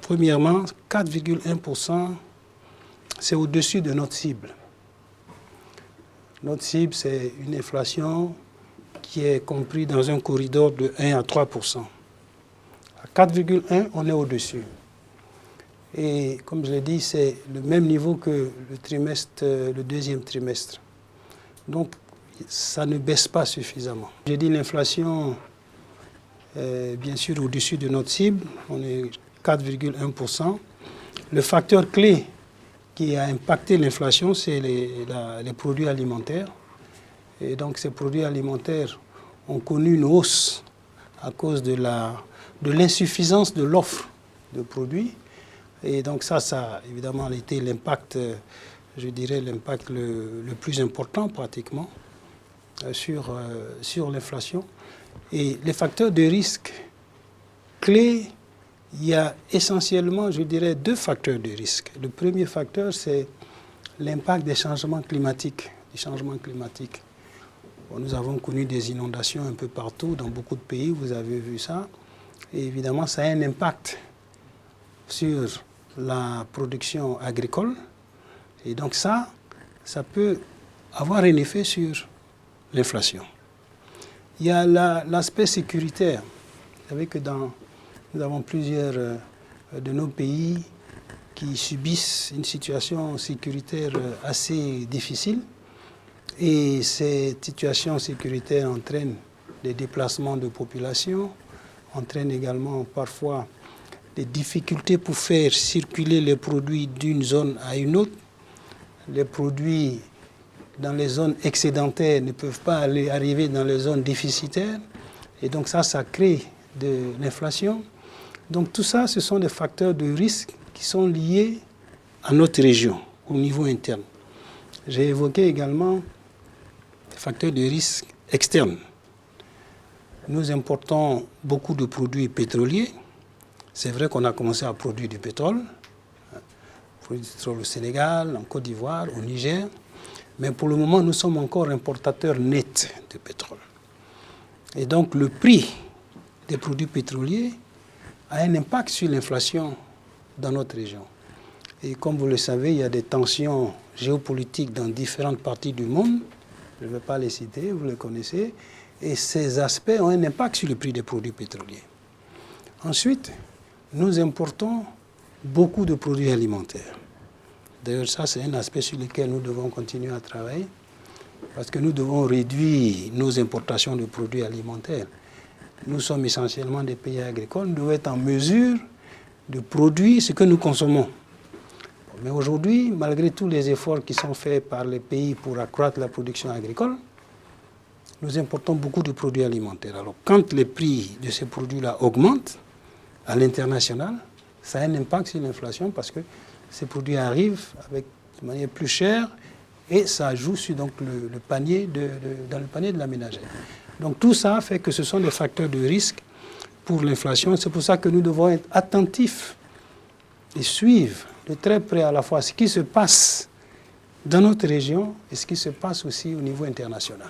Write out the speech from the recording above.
Premièrement, 4,1%, c'est au-dessus de notre cible. Notre cible, c'est une inflation qui est comprise dans un corridor de 1 à 3%. À 4,1, on est au-dessus. Et comme je l'ai dit, c'est le même niveau que le deuxième trimestre. Donc, ça ne baisse pas suffisamment. J'ai dit l'inflation est bien sûr au-dessus de notre cible, on est 4,1%. Le facteur clé qui a impacté l'inflation, c'est les produits alimentaires. Et donc ces produits alimentaires ont connu une hausse à cause de l'insuffisance de l'offre de produits. Et donc ça a évidemment été l'impact, je dirais, l'impact le plus important pratiquement sur l'inflation. Et les facteurs de risque clés, il y a essentiellement, je dirais, 2 facteurs de risque. Le premier facteur, c'est l'impact des changements climatiques. Bon, nous avons connu des inondations un peu partout, dans beaucoup de pays, vous avez vu ça. Et évidemment, ça a un impact sur la production agricole. Et donc ça peut avoir un effet sur l'inflation. Il y a l'aspect sécuritaire. Vous savez que nous avons plusieurs de nos pays qui subissent une situation sécuritaire assez difficile. Et cette situation sécuritaire entraîne des déplacements de population, entraîne également parfois des difficultés pour faire circuler les produits d'une zone à une autre. Les produits dans les zones excédentaires ne peuvent pas arriver dans les zones déficitaires. Et donc ça crée de l'inflation. Donc tout ça, ce sont des facteurs de risque qui sont liés à notre région, au niveau interne. J'ai évoqué également des facteurs de risque externes. Nous importons beaucoup de produits pétroliers. C'est vrai qu'on a commencé à produire du pétrole. Au Sénégal, en Côte d'Ivoire, au Niger. Mais pour le moment, nous sommes encore importateurs nets de pétrole. Et donc le prix des produits pétroliers a un impact sur l'inflation dans notre région. Et comme vous le savez, il y a des tensions géopolitiques dans différentes parties du monde. Je ne vais pas les citer, vous les connaissez. Et ces aspects ont un impact sur le prix des produits pétroliers. Ensuite, nous importons beaucoup de produits alimentaires. D'ailleurs, ça, c'est un aspect sur lequel nous devons continuer à travailler parce que nous devons réduire nos importations de produits alimentaires. Nous sommes essentiellement des pays agricoles, nous devons être en mesure de produire ce que nous consommons. Mais aujourd'hui, malgré tous les efforts qui sont faits par les pays pour accroître la production agricole, nous importons beaucoup de produits alimentaires. Alors, quand les prix de ces produits-là augmentent à l'international, ça a un impact sur l'inflation parce que ces produits arrivent de manière plus chère et ça joue sur donc, dans le panier de la ménagère. Donc tout ça fait que ce sont des facteurs de risque pour l'inflation. C'est pour ça que nous devons être attentifs et suivre de très près à la fois ce qui se passe dans notre région et ce qui se passe aussi au niveau international.